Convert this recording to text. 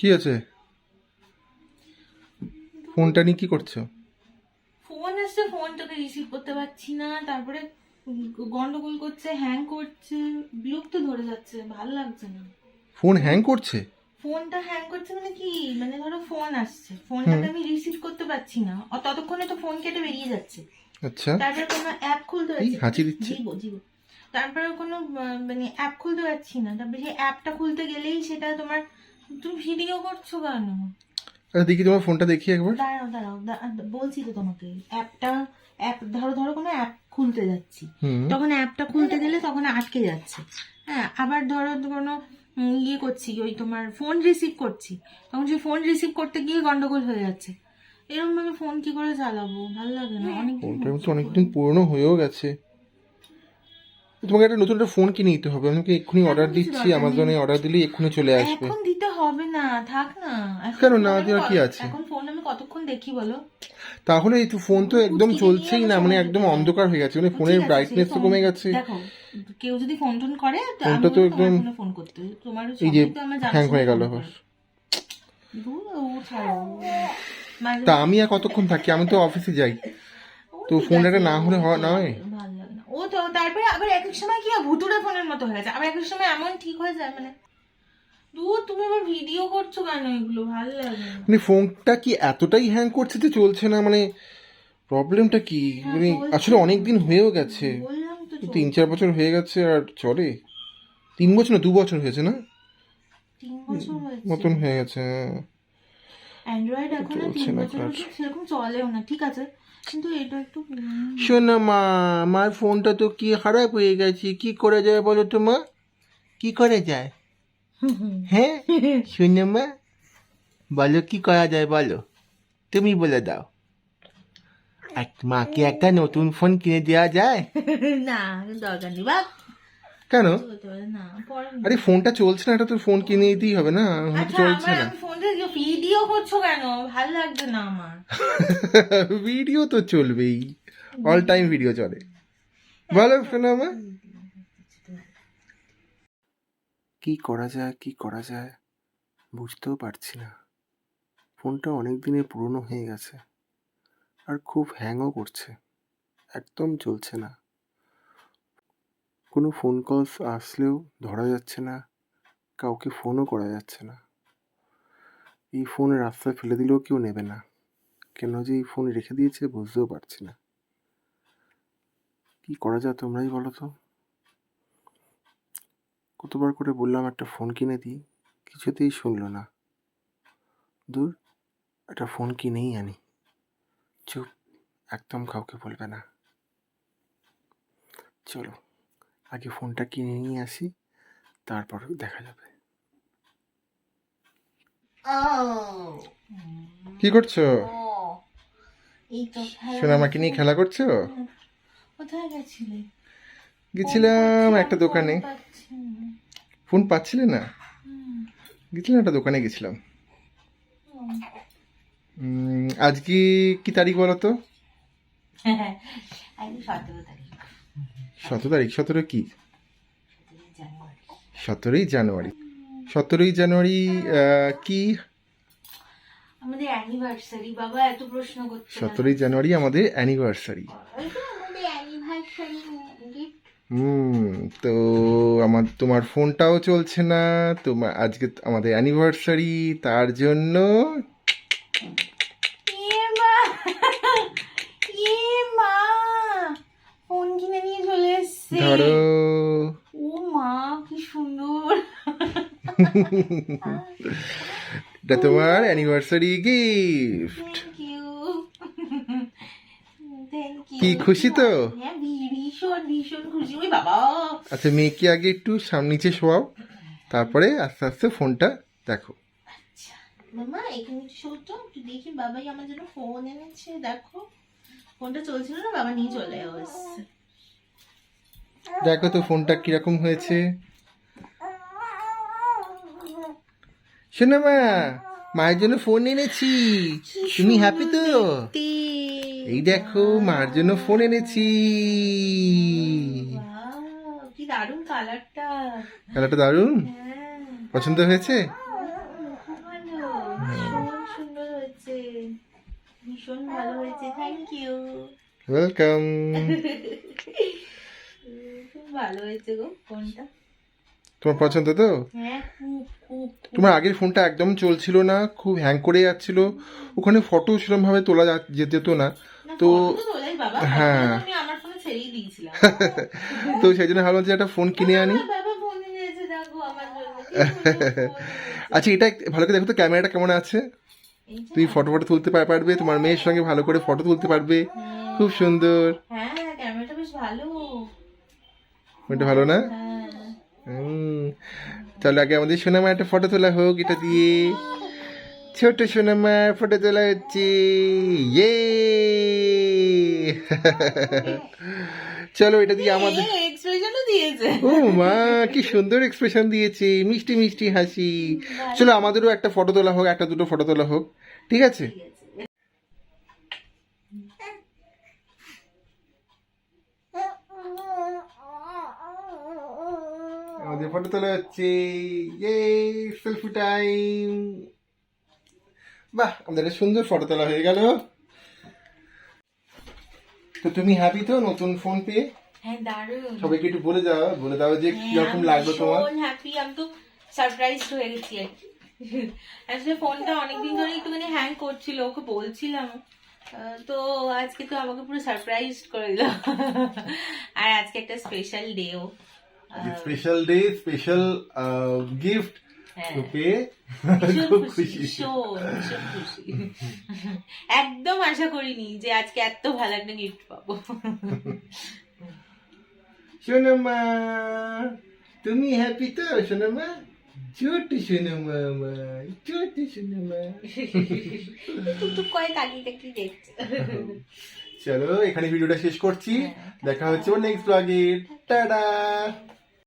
কি আছে? ফোনটা নিয়ে কি করছো? ফোন আসছে, ফোনটাকে রিসিভ করতে পারছি না, তারপরে গন্ডগোল করছে, হ্যাং করছে, বিরক্ত ধরে যাচ্ছে, ভালো লাগছে না। ফোন হ্যাং করছে? ফোনটা হ্যাং করছে মানে কি, মানে ধরো ফোন আসছে, হুম। ফোনটাকে আমি রিসিভ করতে পারছি না, আর ততক্ষণে তো ফোন কেটে বেরিয়ে যাচ্ছে। আচ্ছা। তারপরে কোনো অ্যাপ খুলতে এই পারছি, হাঁচি দিচ্ছে। জীব জীব। তারপরে কোনো মানে অ্যাপ খুলতে পারছি না, তারপরে সেই অ্যাপটা খুলতে গেলেই সেটা তোমার, তুমি ভিডিও করছো কেন? আচ্ছা দেখি তোমার ফোনটা, দেখি একবার। দাঁড়াও দাঁড়াও বলছি তো তোমাকে। অ্যাপ ধরো ধরো কোনো অ্যাপ খুলতে যাচ্ছি, হুম। তখন অ্যাপটা খুলতে গেলে তখন আটকে যাচ্ছে। হ্যাঁ, আবার ধরো কোনো ইয়ে করছি, ওই তোমার ফোন রিসিভ করছি, তখন সেই ফোন রিসিভ করতে গিয়ে গন্ডগোল হয়ে যাচ্ছে। এরকম ভাবে ফোন কি করে চালাবো, ভালো লাগে না, অনেকদিন ফোনটা তো হচ্ছে অনেকদিন পুরনো হয়েও গেছে। তোমাকে একটা নতুন একটা ফোন কিনে নিতে হবে। আমি তোমাকে এক্ষুনি অর্ডার এখন কিছু দিচ্ছি, দরকার নেই, অ্যামাজনে অর্ডার দিলেই এক্ষুনি চলে আসবে। এখন দিতে হবে না, থাক না। এখন কেন না, ফোন আমি দেওয়ার কি আছে? এখন ফোন আমি কতক্ষণ দেখি বলো? তাহলে এই তো ফোন তো একদম পুচকি নিয়ে চলছেই আমার না, মানে সময় একদম কেটে যায়। অন্ধকার হয়ে গেছে, মানে ও ফোনের ঠিক আছে, ব্রাইটনেস তো কমে গেছে। দেখো, কেউ যদি ফোন টোন করে তো আমি ফোনটা তো বলবো তোমার একদম ফোনে ফোন করতে, তোমার এই যে সবাই তো আমার জানার হ্যাং হয়ে সময় গেল ফোন আবার। করে। ধুর, ও ছাড়ো, মাঝে তা মাঝে আমি আর কতক্ষণ থাকি? আমি তো অফিসে যাই। ও তো ঠিক ফোনটা আছে, না হলে হয় নয়। ভালো লাগে না ও তো। তারপরে আবার এক এক সময় কি হয়, ভুতুড়ে ফোনের মতো হয়ে গেছে, আবার এক এক সময় এমন ঠিক হয়ে যায়, মানে দূর, তুমি আবার ভিডিও করছো কেন, এগুলো ভালো লাগে না। মানে ফোনটা কি এতটাই হ্যাং করছে যে চলছে না? মানে প্রবলেমটা কি? হ্যাঁ মানে চলছে আসলে না, অনেক দিন হয়েও গেছে, বললাম তো 3-4 বছর হয়ে গেছে আর চলে। 3 বছর না, 2 বছর হয়েছে না? 3 বছর হয়েছে। মতন হয়ে গেছে, হ্যাঁ। অ্যান্ড্রয়েড এখনো চলছে তিন না বছর কার। হচ্ছে সেরকম চলেও না, ঠিক আছে, কিন্তু এটা একটু শোনো মা, আমার ফোনটা তো কি খারাপ হয়ে গেছে, কি করে যায় বলো তো মা? কি করে যায়? হ্যাঁ শোনো মা, বলো কি করা যায় বলো, তুমি বলে দাও। মাকে একটা নতুন ফোন কিনে দেওয়া যায়? না, দরকার নেই, বাপ। কেন? চলতে পারে না, পরে নিয়ে। আরে ফোনটা চলছে না, এটা তো ফোন কিনে দিতেই হবে না, হয়তো আচ্ছা, চলছে আমার না। আমি ফোন থেকে ভিডিও করছো কেন, ভালো লাগছে না আমার। ভিডিও তো চলবেই, অল টাইম ভিডিও চলে। বলো শোনো মা, কি করা যায়, কি করা যায় বুঝতেও পারছি না। ফোনটা অনেক দিনের পুরনো হয়ে গেছে আর খুব হ্যাংও করছে, একদম চলছে না। কোনো ফোন কলস আসলেও ধরা যাচ্ছে না, কাউকে ফোনও করা যাচ্ছে না। এই ফোন রাস্তায় ফেলে দিলেও কেউ নেবে না, কেন যে এই ফোন রেখে দিয়েছে বুঝতেও পারছি না। কি করা যায় তোমরাই বলো তো। কতবার করে বললাম একটা ফোন কিনে দিই, কিছুতেই শুনলো না। দূর, একটা ফোন কিনেই আনি। চুপ, একদম কাউকে বলবে না। চলো আগে ফোনটা কিনে নিয়ে আসি, তারপর দেখা যাবে। কি করছো? এই তো শোনো, আমাকে নিয়ে খেলা করছো? কোথায় গেছিলে? গেছিলাম একটা দোকানে। ফোন পাচ্ছিলে না? গেছিলাম একটা দোকানে গেছিলাম। আজকে কি তারিখ বলো তো? 17 তারিখ। 17 তারিখ? 17 কি? জানুয়ারি। 17ই জানুয়ারি। 17ই জানুয়ারি কি? আমাদের অ্যানিভার্সারি। বাবা এত প্রশ্ন করছে কেন? 17ই জানুয়ারি আমাদের অ্যানিভার্সারি। ওই তো আমাদের অ্যানিভার্সারি গিফট। তো তোমার ফোনটাও চলছে না, তোমার আজকে আমাদের অ্যানিভার্সারি, তার জন্য এ মা, এ মা, ফোন কিনে নিয়ে চলে এসছে। ধরো। ও মা, কি সুন্দর। এটা তোমার anniversary gift. Thank you, thank কি ইউ। খুশি তো? হ্যাঁ, ভীষণ ভীষণ খুশি। ওই বাবা, আচ্ছা মেয়েকে আগে একটু নিচে শোয়াও, তারপরে আস্তে আস্তে ফোনটা দেখো। আচ্ছা মামা, এখানে একটু শোতো, একটু দেখি বাবাই আমার জন্য ফোন এনেছে, দেখো। ফোনটা চলছিল না, বাবা নিয়ে চলে এসছে। দেখো তো ফোনটা কিরকম হয়েছে। শোনো মা, মায়ের জন্য ফোন এনেছি, তুমি হ্যাপি তো? এই দেখো মার জন্য ফোন এনেছি। Wow, কি দারুণ কালারটা। খেলাটা দারুণ, হ্যাঁ, পছন্দ হয়েছে? খুব ভালো। ভীষণ সুন্দর হয়েছে, ভীষণ ভালো হয়েছে, থ্যাংক ইউ। ওয়েলকাম। খুব ভালো হয়েছে গো ফোনটা। তোমার পছন্দ তো? হ্যাঁ খুব খুব। তোমার আগের ফোনটা একদম চলছিল না, খুব হ্যাং করে যাচ্ছিল, ওখানে ফটো সেরকম ভাবে তোলা যেত না। তো তোলাই বাবা, হ্যাঁ। আমি আমার ফোনে ছেড়েই দিয়েছিলাম। তো সেই জন্য ভাবলাম যে একটা ফোন কিনে আনি। বাবা ফোন নিয়েছে দেখো আমার জন্য, কি সুন্দর ফোন নিয়েছে। আচ্ছা এটা ভালো করে দেখো তো ক্যামেরাটা কেমন আছে। এই যে, তুমি ফটো তুলতে পারবে, তোমার মেয়ের সঙ্গে ভালো করে ফটো তুলতে পারবে, খুব সুন্দর। হ্যাঁ ক্যামেরাটা বেশ ভালো। এটা ভালো না? হ্যাঁ চলো আগে আমাদের সোনামা একটা ফটো তোলা হোক এটা দিয়ে। ছোট সোনামা ফটো তোলা হচ্ছে, ইয়ে। চলো এটা দিয়ে আমাদের, এক্সপ্রেশনও দিয়েছে। ও মা কি সুন্দর এক্সপ্রেশন দিয়েছে, মিষ্টি মিষ্টি হাসি। চলো আমাদেরও একটা ফটো তোলা হোক, একটা দুটো ফটো তোলা হোক, ঠিক আছে? ঠিক আছে। আমাদের ফটো তোলা হচ্ছে, ইয়ে সেলফি টাইম। বাহ আমাদের একটা সুন্দর ফটো তোলা হয়ে গেল। তো তুমি হ্যাপি তো নতুন ফোন পেয়ে? হ্যাঁ দারুণ। সবাইকে একটু বলে দাও যে কিরকম লাগলো তোমার। হ্যাপি, আমি তো সারপ্রাইজ হয়ে গেছি আর কি। আসলে ফোনটা অনেকদিন ধরে একটুখানি হ্যাং করছিল, ওকে বলছিলাম, তো আজকে তো আমাকে পুরো সারপ্রাইজ করে দিল। আর আজকে একটা স্পেশাল ডেও, স্পেশাল ডে, স্পেশাল গিফট। হ্যাঁ ওকে ভীষণ খুব খুশি, খুশি। ভীষণ খুশি। একদম আশা করিনি যে আজকে এত ভালো একটা গিফট পাবো। সোনামা তুমি হ্যাপি তো সোনামা? ছোট সোনামা আমার, ছোট সোনামা। টুকটুক করে তাকিয়ে তাকিয়ে দেখছে। চলো এখানে ভিডিওটা শেষ করছি, দেখা হচ্ছে নেক্সট ব্লগে। টাটা।